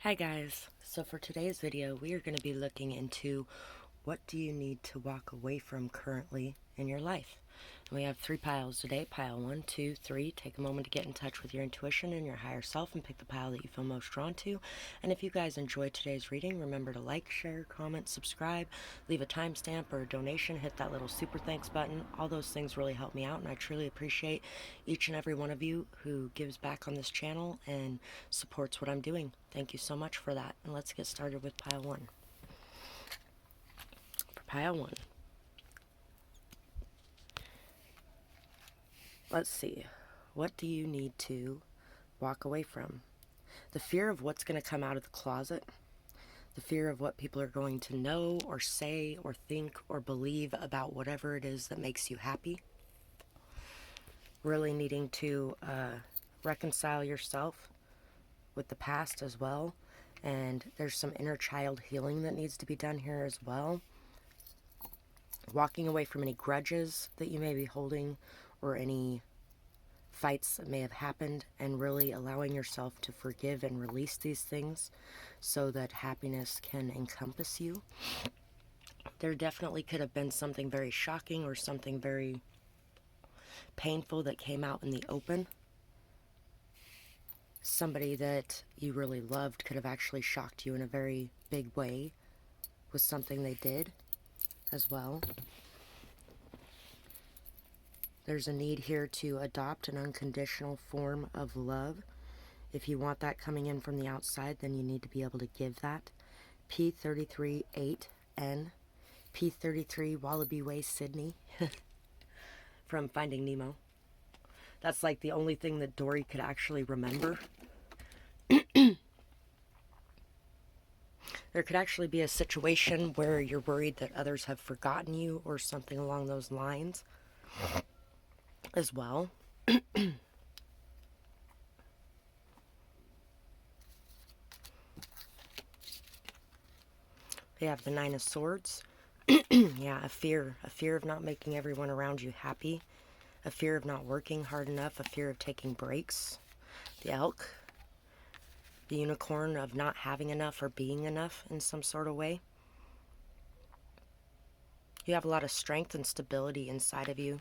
Hi guys, so for today's video we are going to be looking into what do you need to walk away from currently in your life. And we have 3 piles today. Pile 1, 2, 3. Take a moment to get in touch with your intuition and your higher self and pick the pile that you feel most drawn to. And if you guys enjoyed today's reading, remember to like, share, comment, subscribe, leave a timestamp or a donation, hit that little super thanks button. All those things really help me out, and I truly appreciate each and every one of you who gives back on this channel and supports what I'm doing. Thank you so much for that. And let's get started with pile 1. For pile 1, let's see. What do you need to walk away from? The fear of what's going to come out of the closet, the fear of what people are going to know or say or think or believe about whatever it is that makes you happy. Really needing to reconcile yourself with the past as well. And there's some inner child healing that needs to be done here as well. Walking away from any grudges that you may be holding or any fights that may have happened, and really allowing yourself to forgive and release these things so that happiness can encompass you. There definitely could have been something very shocking or something very painful that came out in the open. Somebody that you really loved could have actually shocked you in a very big way with something they did as well. There's a need here to adopt an unconditional form of love. If you want that coming in from the outside, then you need to be able to give that. P338N, P33 Wallaby Way, Sydney, from Finding Nemo. That's like the only thing that Dory could actually remember. There could actually be a situation where you're worried that others have forgotten you or something along those lines as well. We have the Nine of Swords. Yeah, a fear of not making everyone around you happy, a fear of not working hard enough, a fear of taking breaks. The Elk, the Unicorn, of not having enough or being enough in some sort of way. You have a lot of strength and stability inside of you,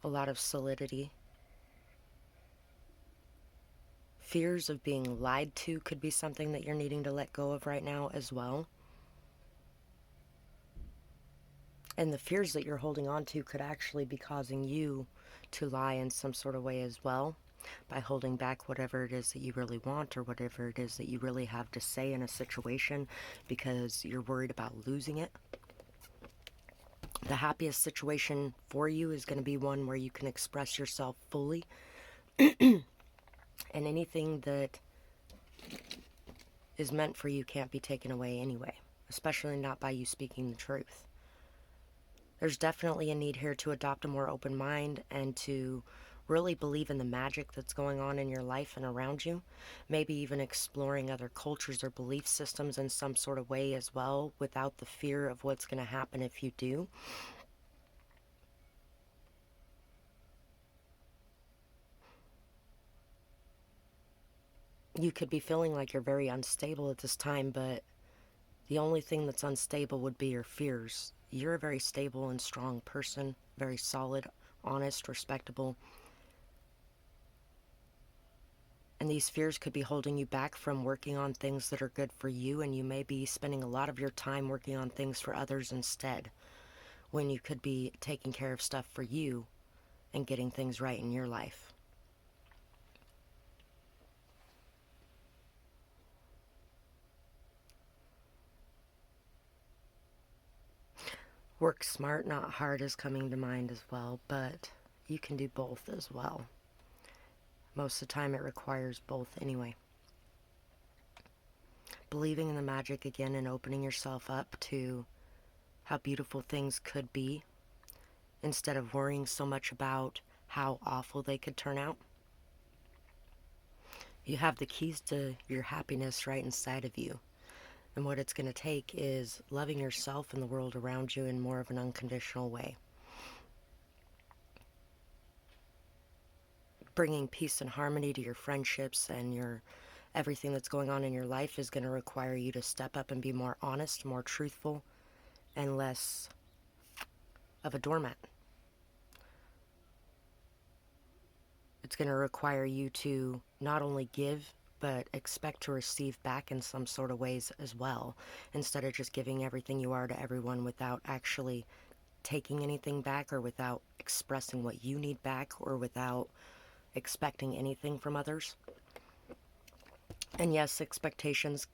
a lot of solidity. Fears of being lied to could be something that you're needing to let go of right now as well. And the fears that you're holding on to could actually be causing you to lie in some sort of way as well, by holding back whatever it is that you really want or whatever it is that you really have to say in a situation because you're worried about losing it. The happiest situation for you is going to be one where you can express yourself fully. And anything that is meant for you can't be taken away anyway, especially not by you speaking the truth. There's definitely a need here to adopt a more open mind and to really believe in the magic that's going on in your life and around you. Maybe even exploring other cultures or belief systems in some sort of way as well, without the fear of what's going to happen if you do. You could be feeling like you're very unstable at this time, but the only thing that's unstable would be your fears. You're a very stable and strong person, very solid, honest, respectable. And these fears could be holding you back from working on things that are good for you, and you may be spending a lot of your time working on things for others instead, when you could be taking care of stuff for you and getting things right in your life. Work smart, not hard is coming to mind as well, but you can do both as well. Most of the time it requires both anyway. Believing in the magic again and opening yourself up to how beautiful things could be, instead of worrying so much about how awful they could turn out. You have the keys to your happiness right inside of you. And what it's going to take is loving yourself and the world around you in more of an unconditional way. Bringing peace and harmony to your friendships and your everything that's going on in your life is going to require you to step up and be more honest, more truthful, and less of a doormat. It's going to require you to not only give, but expect to receive back in some sort of ways as well, instead of just giving everything you are to everyone without actually taking anything back, or without expressing what you need back, or without expecting anything from others. And yes, expectations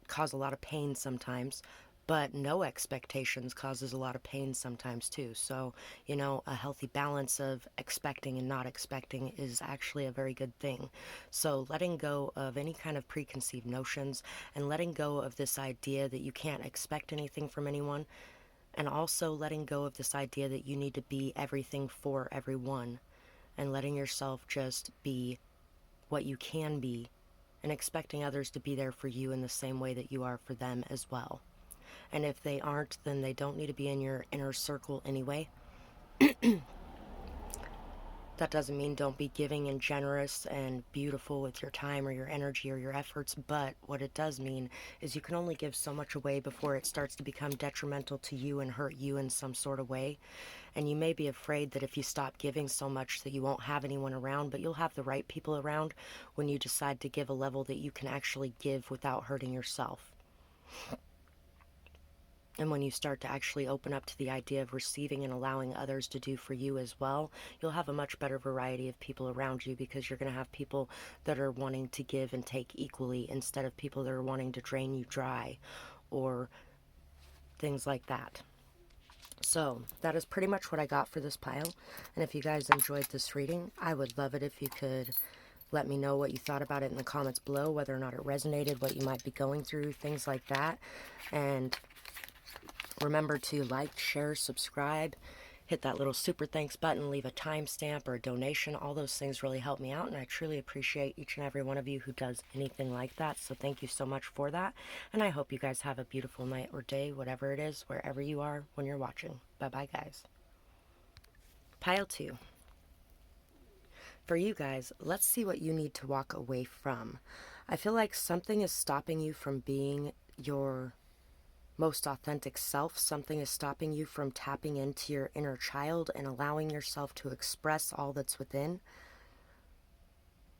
cause a lot of pain sometimes, but no expectations causes a lot of pain sometimes too. So, you know, a healthy balance of expecting and not expecting is actually a very good thing. So letting go of any kind of preconceived notions, and letting go of this idea that you can't expect anything from anyone, and also letting go of this idea that you need to be everything for everyone, and letting yourself just be what you can be, and expecting others to be there for you in the same way that you are for them as well. And if they aren't, then they don't need to be in your inner circle anyway. That doesn't mean don't be giving and generous and beautiful with your time or your energy or your efforts, but what it does mean is you can only give so much away before it starts to become detrimental to you and hurt you in some sort of way. And you may be afraid that if you stop giving so much that you won't have anyone around, but you'll have the right people around when you decide to give a level that you can actually give without hurting yourself. And when you start to actually open up to the idea of receiving and allowing others to do for you as well, you'll have a much better variety of people around you, because you're going to have people that are wanting to give and take equally, instead of people that are wanting to drain you dry or things like that. So that is pretty much what I got for this pile. And if you guys enjoyed this reading, I would love it if you could let me know what you thought about it in the comments below, whether or not it resonated, what you might be going through, things like that. And remember to like, share, subscribe, hit that little super thanks button, leave a timestamp or a donation. All those things really help me out, and I truly appreciate each and every one of you who does anything like that. So thank you so much for that, and I hope you guys have a beautiful night or day, whatever it is, wherever you are when you're watching. Bye-bye, guys. Pile 2. For you guys, let's see what you need to walk away from. I feel like something is stopping you from being your most authentic self. Something is stopping you from tapping into your inner child and allowing yourself to express all that's within.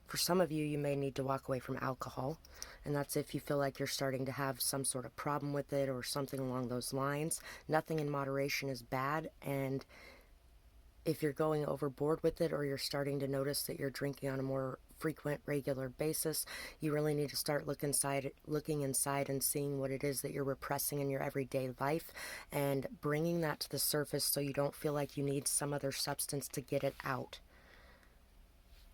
For some of you, you may need to walk away from alcohol, and that's if you feel like you're starting to have some sort of problem with it or something along those lines. Nothing in moderation is bad, and if you're going overboard with it, or you're starting to notice that you're drinking on a more frequent, regular basis, you really need to start looking inside and seeing what it is that you're repressing in your everyday life, and bringing that to the surface so you don't feel like you need some other substance to get it out.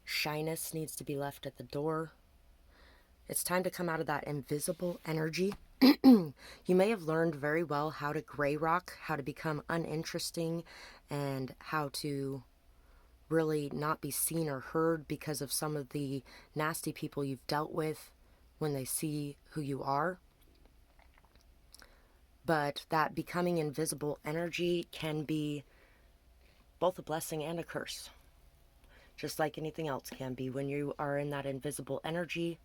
Shyness needs to be left at the door. It's time to come out of that invisible energy. You may have learned very well how to gray rock, how to become uninteresting, and how to really not be seen or heard because of some of the nasty people you've dealt with when they see who you are. But that becoming invisible energy can be both a blessing and a curse, just like anything else can be. When you are in that invisible energy,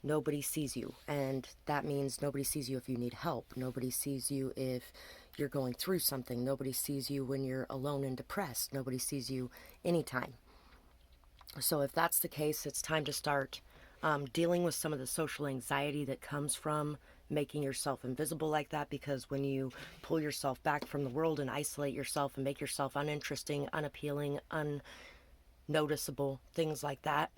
nobody sees you, and that means nobody sees you if you need help. Nobody sees you if you're going through something. Nobody sees you when you're alone and depressed. Nobody sees you anytime. So if that's the case, it's time to start dealing with some of the social anxiety that comes from making yourself invisible like that, because when you pull yourself back from the world and isolate yourself and make yourself uninteresting, unappealing, unnoticeable, things like that,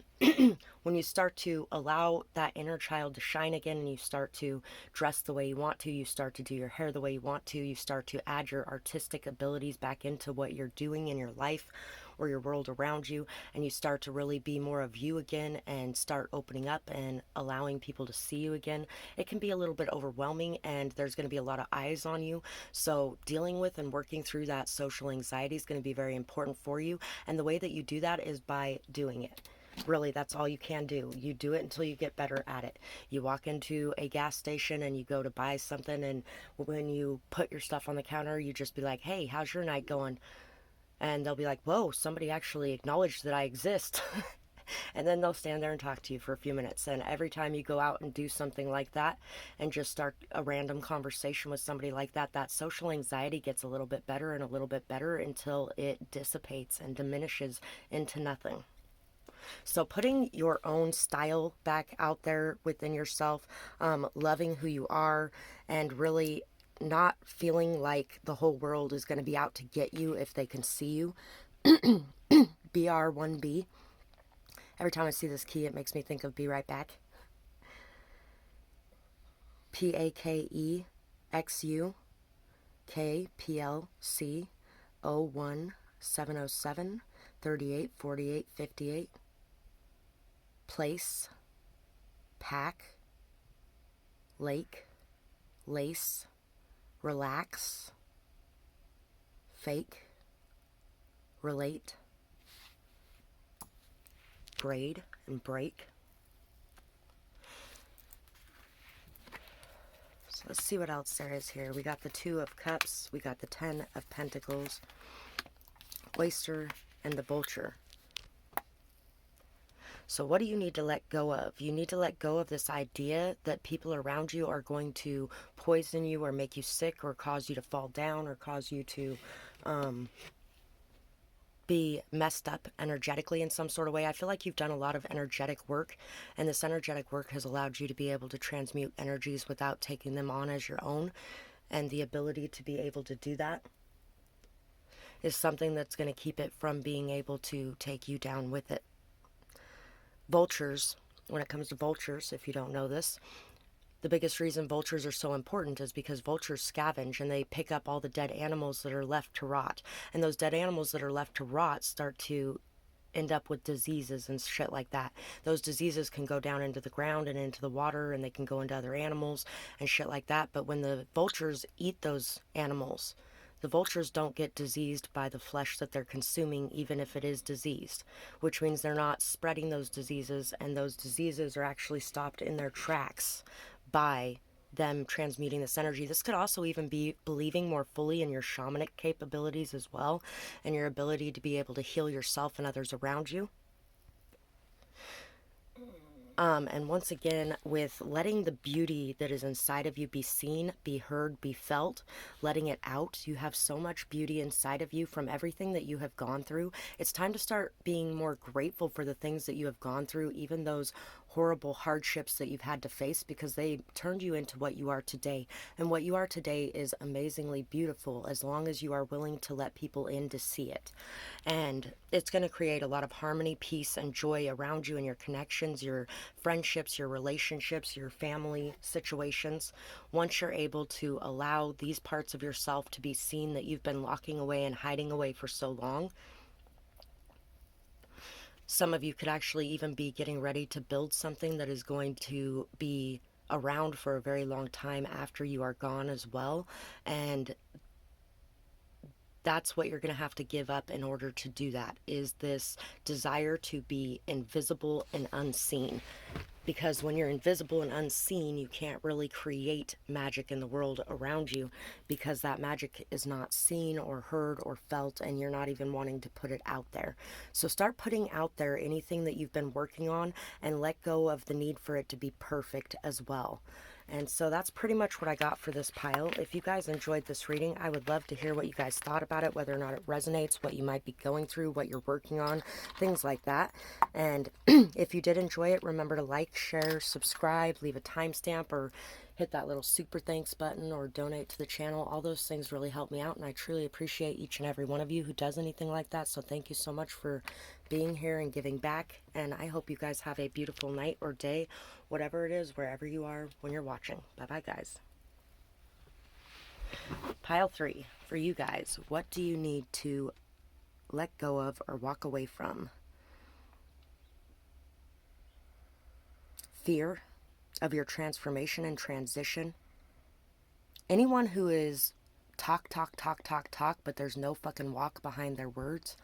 when you start to allow that inner child to shine again, and you start to dress the way you want to, you start to do your hair the way you want to, you start to add your artistic abilities back into what you're doing in your life or your world around you, and you start to really be more of you again and start opening up and allowing people to see you again, it can be a little bit overwhelming, and there's going to be a lot of eyes on you. So dealing with and working through that social anxiety is going to be very important for you, and the way that you do that is by doing it. Really, that's all you can do. You do it until you get better at it. You walk into a gas station and you go to buy something, and when you put your stuff on the counter, you just be like, hey, how's your night going? And they'll be like, whoa, somebody actually acknowledged that I exist. And then they'll stand there and talk to you for a few minutes. And every time you go out and do something like that and just start a random conversation with somebody like that, that social anxiety gets a little bit better and a little bit better until it dissipates and diminishes into nothing. So putting your own style back out there within yourself, loving who you are, and really not feeling like the whole world is going to be out to get you if they can see you. BR1B. Every time I see this key, it makes me think of Be Right Back. PAKEXU KPLC 01707 38 48 58. Place, pack, lake, lace, relax, fake, relate, braid, and break. So let's see what else there is here. We got the 2 of Cups, we got the 10 of Pentacles, Oyster, and the Vulture. So what do you need to let go of? You need to let go of this idea that people around you are going to poison you or make you sick or cause you to fall down or cause you to be messed up energetically in some sort of way. I feel like you've done a lot of energetic work, and this energetic work has allowed you to be able to transmute energies without taking them on as your own. And the ability to be able to do that is something that's going to keep it from being able to take you down with it. Vultures, when it comes to vultures, if you don't know this, the biggest reason vultures are so important is because vultures scavenge and they pick up all the dead animals that are left to rot. And those dead animals that are left to rot start to end up with diseases and shit like that. Those diseases can go down into the ground and into the water, and they can go into other animals and shit like that. But when the vultures eat those animals, the vultures don't get diseased by the flesh that they're consuming, even if it is diseased, which means they're not spreading those diseases, and those diseases are actually stopped in their tracks by them transmuting this energy. This could also even be believing more fully in your shamanic capabilities as well, and your ability to be able to heal yourself and others around you. And once again, with letting the beauty that is inside of you be seen, be heard, be felt, letting it out. You have so much beauty inside of you from everything that you have gone through. It's time to start being more grateful for the things that you have gone through, even those horrible hardships that you've had to face, because they turned you into what you are today. And what you are today is amazingly beautiful, as long as you are willing to let people in to see it. And it's going to create a lot of harmony, peace, and joy around you and your connections, your friendships, your relationships, your family situations. Once you're able to allow these parts of yourself to be seen that you've been locking away and hiding away for so long. Some of you could actually even be getting ready to build something that is going to be around for a very long time after you are gone as well. And that's what you're going to have to give up in order to do that, is this desire to be invisible and unseen. Because when you're invisible and unseen, you can't really create magic in the world around you, because that magic is not seen or heard or felt, and you're not even wanting to put it out there. So start putting out there anything that you've been working on, and let go of the need for it to be perfect as well. And so that's pretty much what I got for this pile. If you guys enjoyed this reading, I would love to hear what you guys thought about it, whether or not it resonates, what you might be going through, what you're working on, things like that. And if you did enjoy it, remember to like, share, subscribe, leave a timestamp, or hit that little super thanks button, or donate to the channel. All those things really help me out, and I truly appreciate each and every one of you who does anything like that. So thank you so much for being here and giving back, and I hope you guys have a beautiful night or day, whatever it is, wherever you are when you're watching. Bye bye, guys. Pile 3 for you guys. What do you need to let go of or walk away from? Fear of your transformation and transition. Anyone who is talk, but there's no fucking walk behind their words.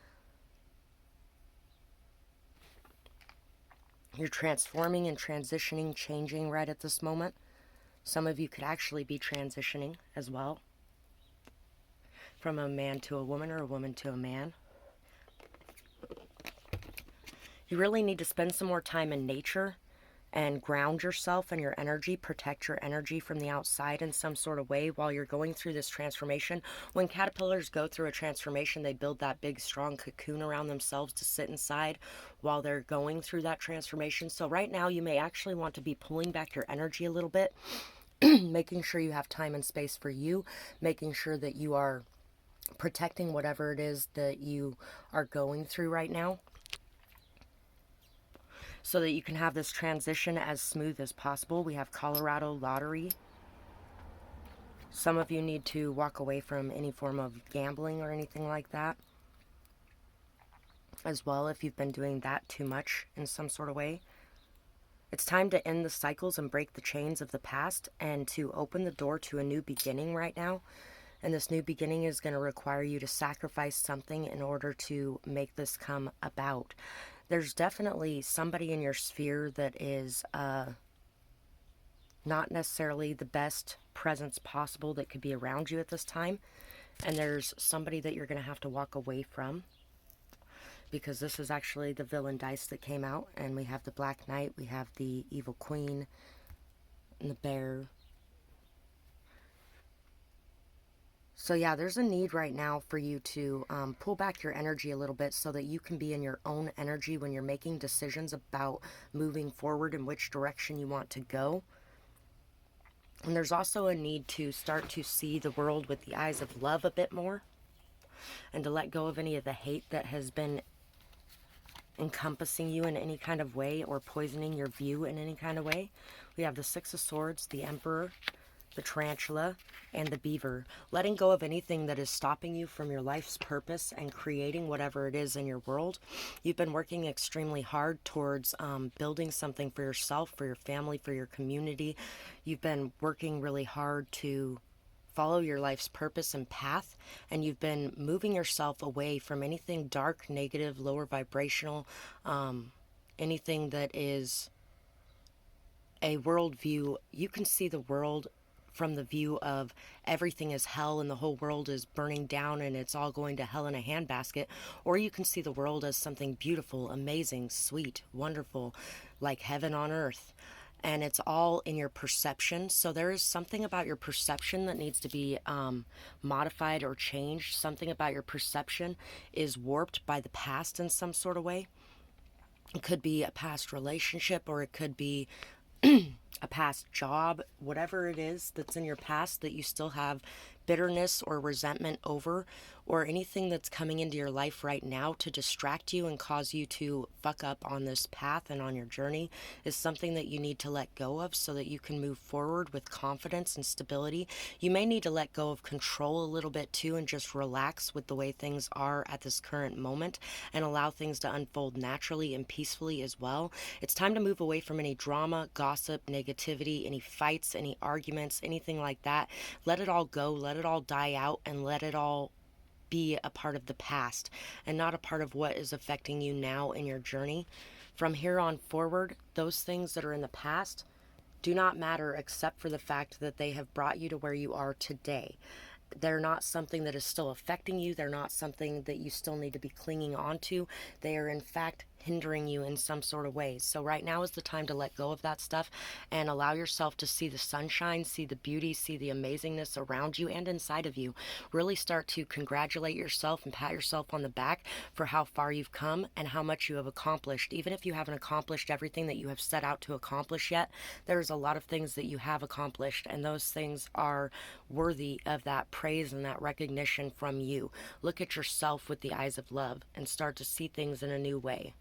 You're transforming and transitioning, changing right at this moment. Some of you could actually be transitioning as well, from a man to a woman, or a woman to a man. You really need to spend some more time in nature and ground yourself and your energy, protect your energy from the outside in some sort of way while you're going through this transformation. When caterpillars go through a transformation, they build that big, strong cocoon around themselves to sit inside while they're going through that transformation. So right now, you may actually want to be pulling back your energy a little bit, making sure you have time and space for you, making sure that you are protecting whatever it is that you are going through right now, so that you can have this transition as smooth as possible. We have Colorado lottery. Some of you need to walk away from any form of gambling or anything like that as well, if you've been doing that too much in some sort of way. It's time to end the cycles and break the chains of the past and to open the door to a new beginning right now. And this new beginning is going to require you to sacrifice something in order to make this come about. There's definitely somebody in your sphere that is not necessarily the best presence possible that could be around you at this time. And there's somebody that you're going to have to walk away from, because this is actually the villain dice that came out. And we have the Black Knight, we have the Evil Queen, and the Bear. So yeah, there's a need right now for you to pull back your energy a little bit so that you can be in your own energy when you're making decisions about moving forward in which direction you want to go. And there's also a need to start to see the world with the eyes of love a bit more, and to let go of any of the hate that has been encompassing you in any kind of way or poisoning your view in any kind of way. We have the Six of Swords, the Emperor, the Tarantula, and the Beaver. Letting go of anything that is stopping you from your life's purpose and creating whatever it is in your world. You've been working extremely hard towards building something for yourself, for your family, for your community. You've been working really hard to follow your life's purpose and path, and you've been moving yourself away from anything dark, negative, lower vibrational, anything that is a worldview. You can see the world from the view of everything is hell and the whole world is burning down and it's all going to hell in a handbasket. Or you can see the world as something beautiful, amazing, sweet, wonderful, like heaven on earth. And it's all in your perception. So there is something about your perception that needs to be modified or changed. Something about your perception is warped by the past in some sort of way. It could be a past relationship, or it could be a past job, whatever it is that's in your past that you still have bitterness or resentment over, or anything that's coming into your life right now to distract you and cause you to fuck up on this path and on your journey, is something that you need to let go of so that you can move forward with confidence and stability. You may need to let go of control a little bit too, and just relax with the way things are at this current moment and allow things to unfold naturally and peacefully as well. It's time to move away from any drama, gossip, negativity, any fights, any arguments, anything like that. Let it all go, let it all die out, and let it all be a part of the past and not a part of what is affecting you now in your journey. From here on forward, those things that are in the past do not matter, except for the fact that they have brought you to where you are today. They're not something that is still affecting you. They're not something that you still need to be clinging on to. They are in fact hindering you in some sort of ways. So right now is the time to let go of that stuff and allow yourself to see the sunshine, see the beauty, see the amazingness around you and inside of you. Really start to congratulate yourself and pat yourself on the back for how far you've come and how much you have accomplished. Even if you haven't accomplished everything that you have set out to accomplish yet, there's a lot of things that you have accomplished, and those things are worthy of that praise and that recognition from you. Look at yourself with the eyes of love and start to see things in a new way.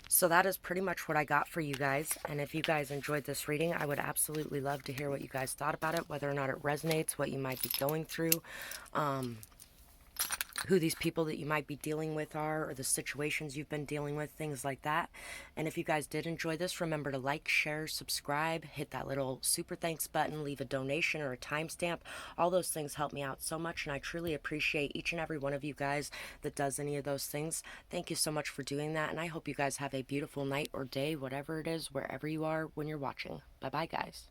So that is pretty much what I got for you guys. And if you guys enjoyed this reading, I would absolutely love to hear what you guys thought about it, whether or not it resonates, what you might be going through, who these people that you might be dealing with are, or the situations you've been dealing with, things like that. And if you guys did enjoy this, remember to like, share, subscribe, hit that little super thanks button, leave a donation or a timestamp. All those things help me out so much, and I truly appreciate each and every one of you guys that does any of those things. Thank you so much for doing that, and I hope you guys have a beautiful night or day, whatever it is, wherever you are when you're watching. Bye-bye, guys.